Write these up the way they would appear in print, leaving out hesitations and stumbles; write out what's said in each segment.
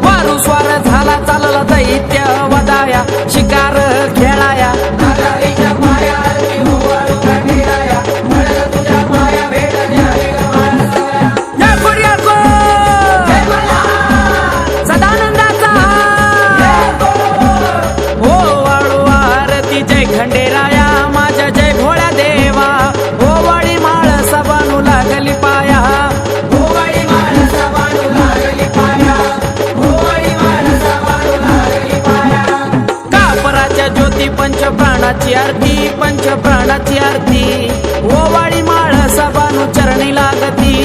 वारू स्वार झाला चालला दैत्य वदाया शिकार खेळाया सदानंदाचा हो वाळू आरती जय खंडेराया माझ्या जय भोळ्या देवा हो वाळी माळ सबानू लागली पाया कापराच्या ज्योती पंच प्राणाची आरती पंच प्राणाची आरती हो वाळी माळ सबानू चरणी लागती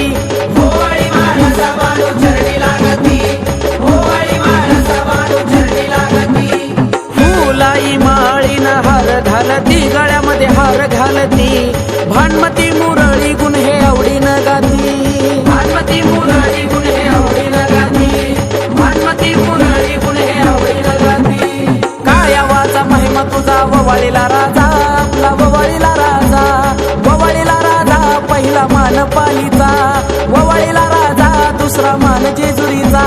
फुलाई माळीन हार घालती गळ्यामध्ये हार घालती भानमती मुरळी गुण हे आवडीनं गाती भानमती मुरळी गुण हे आवडीनं गाती भानमती मुरळी गुण हे आवडीनं गाती काय आवाजा महिमा तुझा ववाळीला राजा आपला ववाळीला राजा पहिला मान पालीचा ववाळीला राजा दुसरा मान जेजुरीचा